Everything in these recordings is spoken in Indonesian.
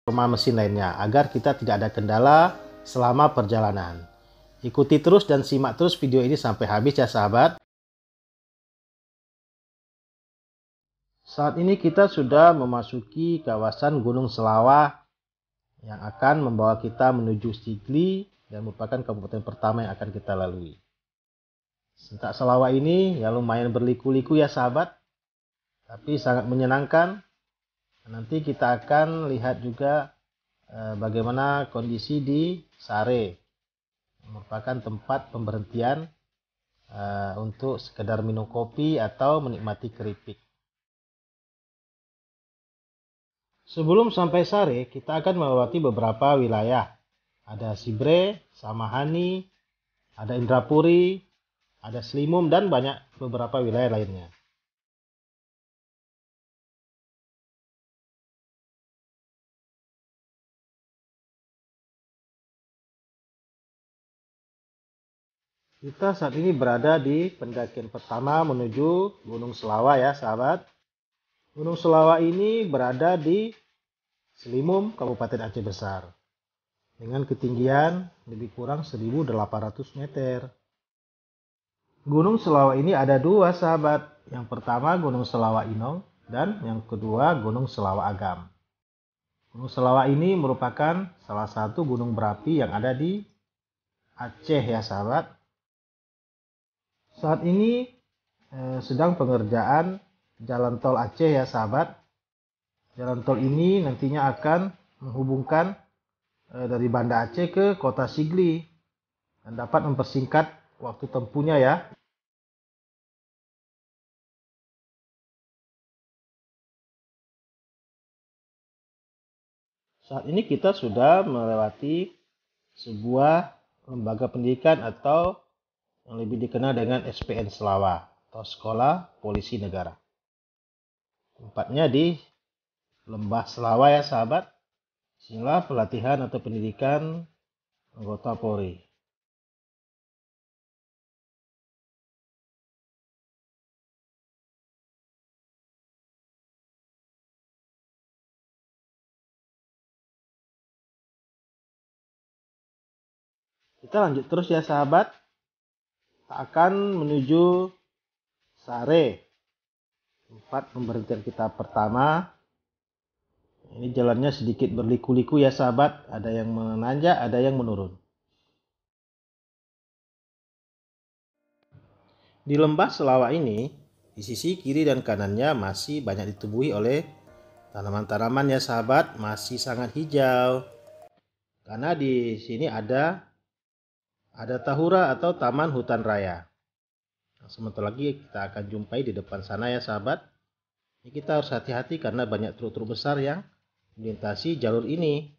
Rumah mesin lainnya agar kita tidak ada kendala selama perjalanan. Ikuti terus dan simak terus video ini sampai habis ya sahabat. Saat ini kita sudah memasuki kawasan Gunung Selawah yang akan membawa kita menuju Sigli dan merupakan kabupaten pertama yang akan kita lalui. Sentak Selawah ini ya lumayan berliku-liku ya sahabat, tapi sangat menyenangkan. Nanti kita akan lihat juga bagaimana kondisi di Sare, merupakan tempat pemberhentian untuk sekedar minum kopi atau menikmati keripik. Sebelum sampai Sare, kita akan melewati beberapa wilayah. Ada Sibre, Samahani, ada Indrapuri, ada Slimum, dan banyak beberapa wilayah lainnya. Kita saat ini berada di pendakian pertama menuju Gunung Selawah ya sahabat. Gunung Selawah ini berada di Slimum, Kabupaten Aceh Besar. Dengan ketinggian lebih kurang 1.800 meter. Gunung Selawah ini ada dua sahabat. Yang pertama Gunung Selawah Inong dan yang kedua Gunung Selawah Agam. Gunung Selawah ini merupakan salah satu gunung berapi yang ada di Aceh ya sahabat. Saat ini sedang pengerjaan jalan tol Aceh ya sahabat. Jalan tol ini nantinya akan menghubungkan dari Banda Aceh ke kota Sigli dan dapat mempersingkat waktu tempuhnya ya. Saat ini kita sudah melewati sebuah lembaga pendidikan atau yang lebih dikenal dengan SPN Selawah atau Sekolah Polisi Negara. Tempatnya di Lembah Selawa ya sahabat. Inilah pelatihan atau pendidikan anggota Polri. Kita lanjut terus ya sahabat. Kita akan menuju Sare, tempat pemberhentian kita pertama. Ini jalannya sedikit berliku-liku ya sahabat. Ada yang menanjak, ada yang menurun. Di lembah Selawa ini, di sisi kiri dan kanannya masih banyak ditumbuhi oleh tanaman-tanaman ya sahabat, masih sangat hijau. Karena di sini ada tahura atau taman hutan raya. Nah, sebentar lagi kita akan jumpai di depan sana ya sahabat. Ini kita harus hati-hati karena banyak truk-truk besar yang melintasi jalur ini.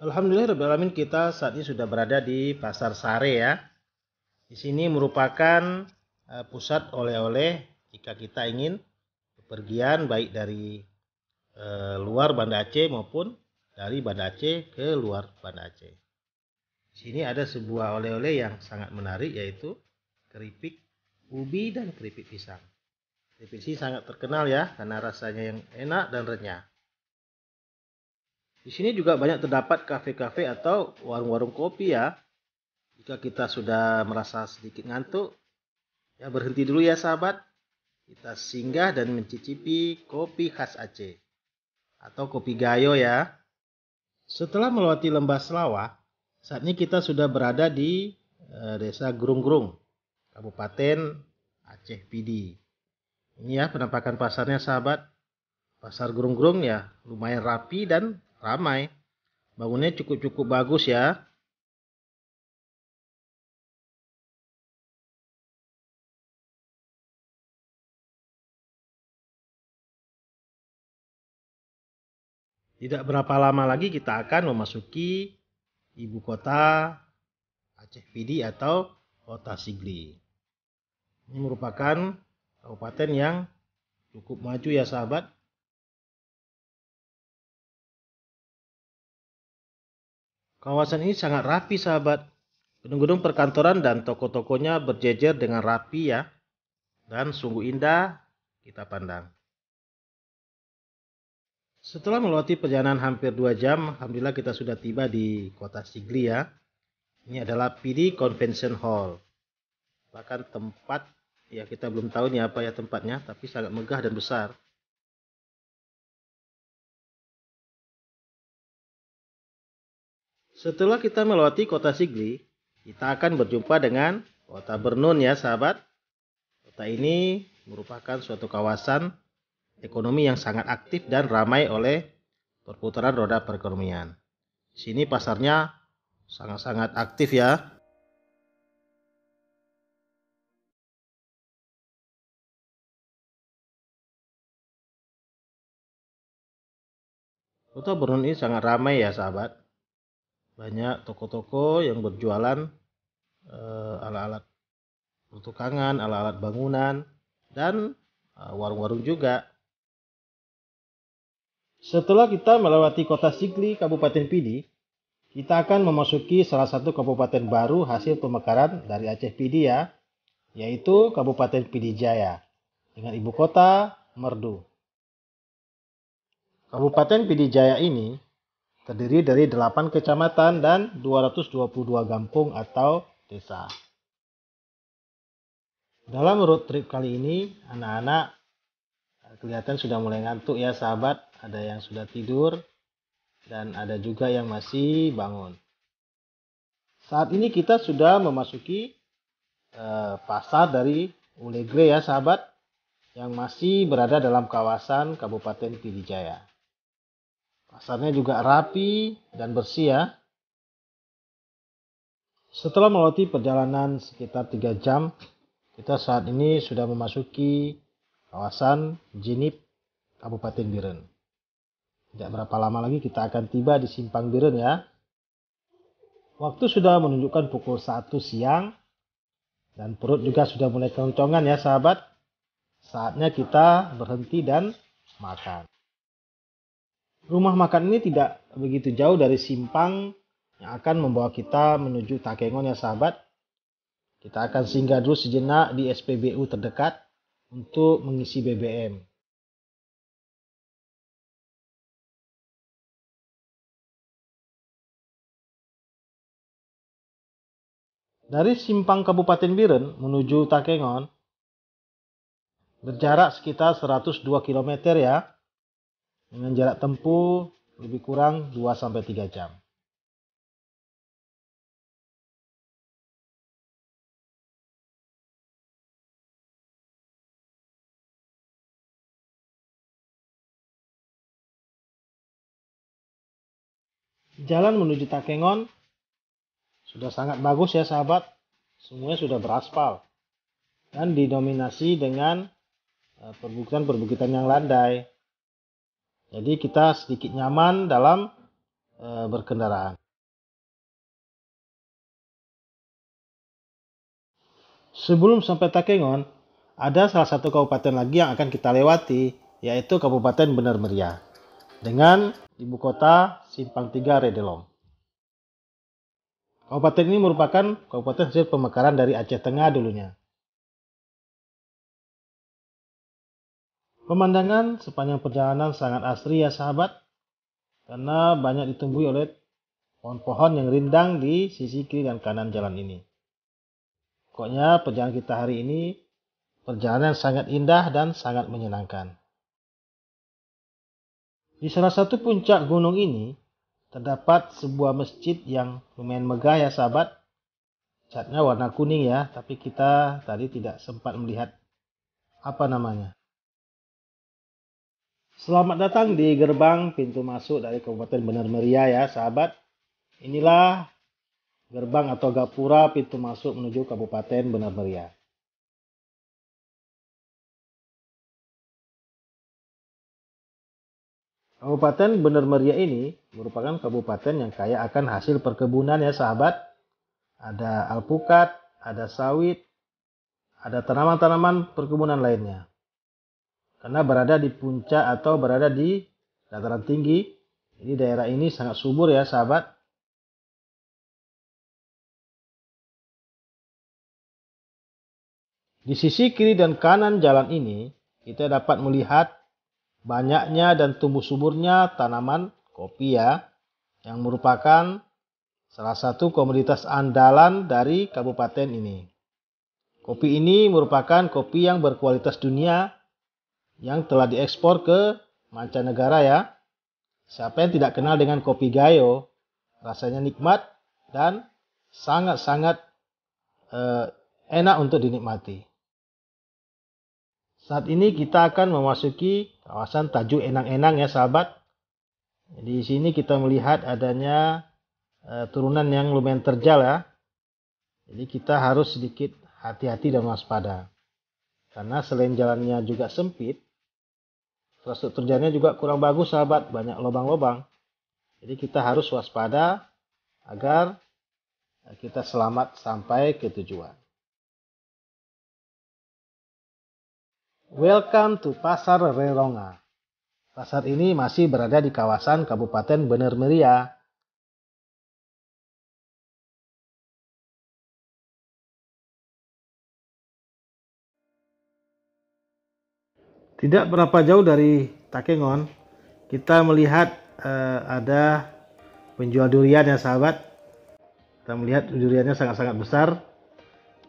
Alhamdulillahirrahmanirrahim, kita saat ini sudah berada di Pasar Sare ya. Di sini merupakan pusat oleh-oleh jika kita ingin bepergian baik dari luar Banda Aceh maupun dari Banda Aceh ke luar Banda Aceh. Di sini ada sebuah oleh-oleh yang sangat menarik yaitu keripik ubi dan keripik pisang. Keripik ini sangat terkenal ya karena rasanya yang enak dan renyah. Di sini juga banyak terdapat kafe-kafe atau warung-warung kopi ya. Jika kita sudah merasa sedikit ngantuk, ya berhenti dulu ya sahabat. Kita singgah dan mencicipi kopi khas Aceh atau kopi gayo ya. Setelah melewati lembah Selawa, saat ini kita sudah berada di desa Grung-Grung, Kabupaten Aceh Pidi. Ini ya penampakan pasarnya sahabat. Pasar Grung-Grung ya lumayan rapi dan ramai. Bangunnya cukup bagus ya. Tidak berapa lama lagi kita akan memasuki ibu kota Aceh Pidi atau Kota Sigli. Ini merupakan kabupaten yang cukup maju ya sahabat. Kawasan ini sangat rapi sahabat. Gedung-gedung perkantoran dan toko-tokonya berjejer dengan rapi ya. Dan sungguh indah kita pandang. Setelah melewati perjalanan hampir 2 jam, alhamdulillah kita sudah tiba di Kota Sigli ya. Ini adalah PD Convention Hall. Bahkan tempat, ya kita belum tahu nih apa ya tempatnya, tapi sangat megah dan besar. Setelah kita melewati Kota Sigli, kita akan berjumpa dengan Kota Bernun ya sahabat. Kota ini merupakan suatu kawasan ekonomi yang sangat aktif dan ramai oleh perputaran roda perekonomian. Di sini pasarnya sangat-sangat aktif ya. Kota Bernun ini sangat ramai ya sahabat. Banyak toko-toko yang berjualan alat-alat pertukangan, alat-alat bangunan, dan warung-warung juga. Setelah kita melewati Kota Sigli, Kabupaten Pidi, kita akan memasuki salah satu kabupaten baru hasil pemekaran dari Aceh Pidi ya, yaitu Kabupaten Pidi Jaya, dengan ibu kota Merdu. Kabupaten Pidi Jaya ini terdiri dari 8 kecamatan dan 222 kampung atau desa. Dalam road trip kali ini, anak-anak kelihatan sudah mulai ngantuk ya sahabat. Ada yang sudah tidur dan ada juga yang masih bangun. Saat ini kita sudah memasuki pasar dari Ulegre ya sahabat, yang masih berada dalam kawasan Kabupaten Pidijaya. Pasarnya juga rapi dan bersih ya. Setelah melewati perjalanan sekitar 3 jam, kita saat ini sudah memasuki kawasan Jinip, Kabupaten Biren. Tidak berapa lama lagi kita akan tiba di Simpang Biren ya. Waktu sudah menunjukkan pukul 1 siang dan perut juga sudah mulai keroncongan ya sahabat. saatnya kita berhenti dan makan. Rumah makan ini tidak begitu jauh dari simpang yang akan membawa kita menuju Takengon ya sahabat. Kita akan singgah dulu sejenak di SPBU terdekat untuk mengisi BBM. Dari simpang Kabupaten Biren menuju Takengon berjarak sekitar 102 km ya, dengan jarak tempuh lebih kurang 2-3 jam. Jalan menuju Takengon sudah sangat bagus ya sahabat, semuanya sudah beraspal dan didominasi dengan perbukitan-perbukitan yang landai. Jadi kita sedikit nyaman dalam berkendaraan. Sebelum sampai Takengon, ada salah satu kabupaten lagi yang akan kita lewati, yaitu Kabupaten Bener Meriah, dengan ibu kota Simpang 3 Redelong. Kabupaten ini merupakan kabupaten hasil pemekaran dari Aceh Tengah dulunya. Pemandangan sepanjang perjalanan sangat asri ya sahabat, karena banyak ditumbuhi oleh pohon-pohon yang rindang di sisi kiri dan kanan jalan ini. Pokoknya perjalanan kita hari ini perjalanan yang sangat indah dan sangat menyenangkan. Di salah satu puncak gunung ini terdapat sebuah masjid yang lumayan megah ya sahabat. Catnya warna kuning ya, tapi kita tadi tidak sempat melihat apa namanya. Selamat datang di gerbang pintu masuk dari Kabupaten Bener Meriah ya sahabat. Inilah gerbang atau gapura pintu masuk menuju Kabupaten Bener Meriah. Kabupaten Bener Meriah ini merupakan kabupaten yang kaya akan hasil perkebunan ya sahabat. Ada alpukat, ada sawit, ada tanaman-tanaman perkebunan lainnya. Karena berada di puncak atau berada di dataran tinggi, jadi daerah ini sangat subur ya sahabat. Di sisi kiri dan kanan jalan ini, kita dapat melihat banyaknya dan tumbuh suburnya tanaman kopi ya, yang merupakan salah satu komoditas andalan dari kabupaten ini. Kopi ini merupakan kopi yang berkualitas dunia, yang telah diekspor ke mancanegara ya. Siapa yang tidak kenal dengan kopi Gayo? Rasanya nikmat dan sangat-sangat enak untuk dinikmati. Saat ini kita akan memasuki kawasan Tajuk Enang-Enang ya sahabat. Di sini kita melihat adanya turunan yang lumayan terjal ya. Jadi kita harus sedikit hati-hati dan waspada. Karena selain jalannya juga sempit, infrastruktur jalannya juga kurang bagus sahabat, banyak lubang-lubang. Jadi kita harus waspada agar kita selamat sampai ke tujuan. Welcome to Pasar Reronga. Pasar ini masih berada di kawasan Kabupaten Bener Meriah. Tidak berapa jauh dari Takengon, kita melihat ada penjual durian ya sahabat. Kita melihat duriannya sangat-sangat besar.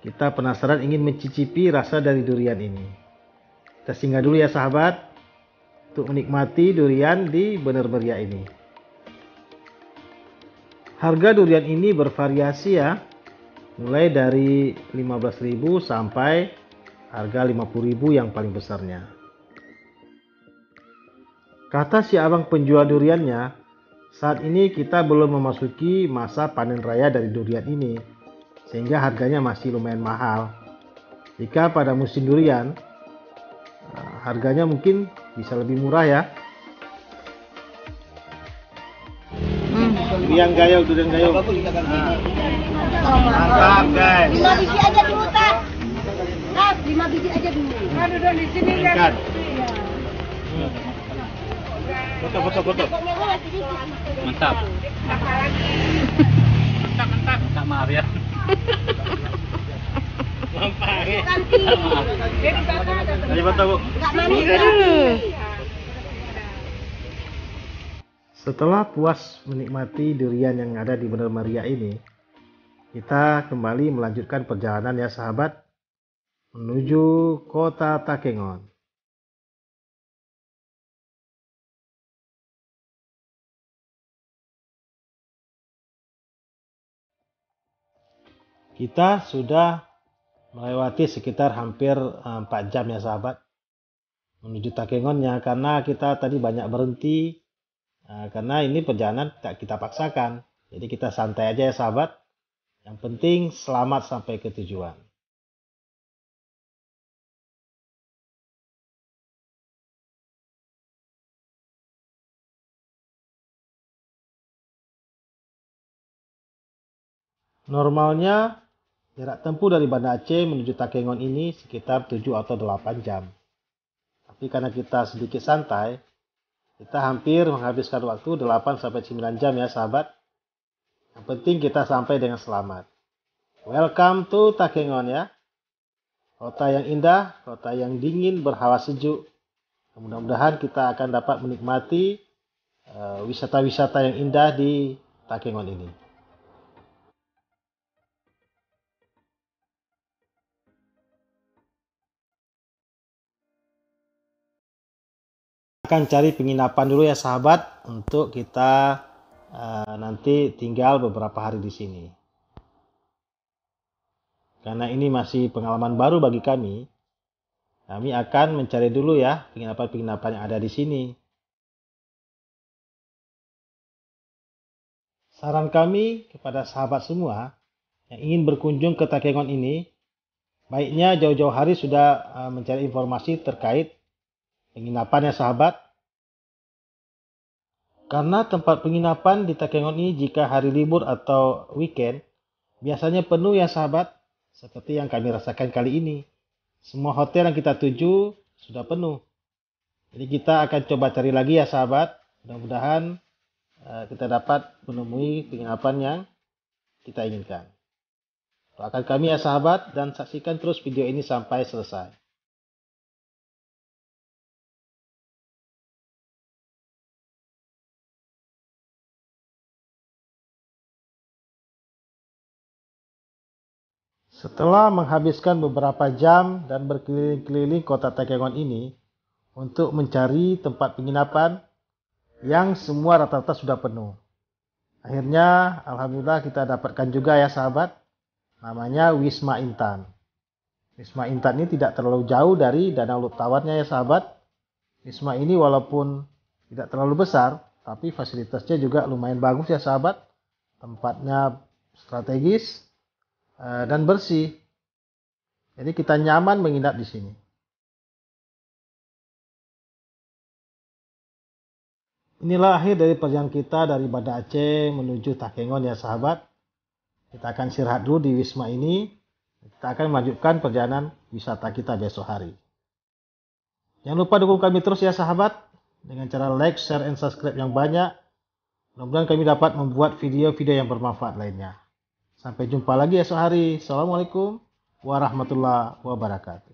Kita penasaran ingin mencicipi rasa dari durian ini. Kita singgah dulu ya sahabat, untuk menikmati durian di Bener Meriah ini. Harga durian ini bervariasi ya, mulai dari 15.000 sampai harga 50.000 yang paling besarnya. Kata si abang penjual duriannya, saat ini kita belum memasuki masa panen raya dari durian ini, sehingga harganya masih lumayan mahal. Jika pada musim durian, harganya mungkin bisa lebih murah ya. Durian Gayo. Mantap guys. 5 biji aja dulu, Tat. 5 biji aja dulu. duduk di sini Angkat. Iya. Foto. Mantap. Mantap, maaf ya. Ayo foto, Bu. Setelah puas menikmati durian yang ada di Bener Meriah ini, kita kembali melanjutkan perjalanan ya sahabat, menuju kota Takengon. Kita sudah melewati sekitar hampir 4 jam ya sahabat, menuju Takengonnya, karena kita tadi banyak berhenti. Karena ini perjalanan tak kita paksakan, jadi kita santai aja ya sahabat. Yang penting selamat sampai ke tujuan. Normalnya jarak tempuh dari Banda Aceh menuju Takengon ini sekitar 7 atau 8 jam. Tapi karena kita sedikit santai, kita hampir menghabiskan waktu 8 sampai 9 jam ya sahabat. Yang penting kita sampai dengan selamat. Welcome to Takengon ya. Kota yang indah, kota yang dingin, berhawa sejuk. Mudah-mudahan kita akan dapat menikmati wisata-wisata yang indah di Takengon ini. Akan cari penginapan dulu ya sahabat, untuk kita nanti tinggal beberapa hari di sini. Karena ini masih pengalaman baru bagi kami akan mencari dulu ya penginapan-penginapan yang ada di sini. Saran kami kepada sahabat semua yang ingin berkunjung ke Takengon ini, baiknya jauh-jauh hari sudah mencari informasi terkait penginapan ya sahabat. Karena tempat penginapan di Takengon ini jika hari libur atau weekend biasanya penuh ya sahabat, seperti yang kami rasakan kali ini. Semua hotel yang kita tuju sudah penuh. Jadi kita akan coba cari lagi ya sahabat. Mudah-mudahan kita dapat menemui penginapan yang kita inginkan. Doakan kami ya sahabat, dan saksikan terus video ini sampai selesai. Setelah menghabiskan beberapa jam dan berkeliling-keliling kota Takengon ini untuk mencari tempat penginapan yang semua rata-rata sudah penuh, akhirnya alhamdulillah kita dapatkan juga ya sahabat, namanya Wisma Intan. Wisma Intan ini tidak terlalu jauh dari Danau Tawarnya ya sahabat. Wisma ini walaupun tidak terlalu besar, tapi fasilitasnya juga lumayan bagus ya sahabat. Tempatnya strategis dan bersih. Jadi kita nyaman menginap di sini. Inilah akhir dari perjalanan kita dari Banda Aceh menuju Takengon ya sahabat. Kita akan istirahat dulu di Wisma ini. Kita akan melanjutkan perjalanan wisata kita besok hari. Jangan lupa dukung kami terus ya sahabat, dengan cara like, share, and subscribe yang banyak. Mudah-mudahan kami dapat membuat video-video yang bermanfaat lainnya. Sampai jumpa lagi esok hari. Assalamualaikum warahmatullahi wabarakatuh.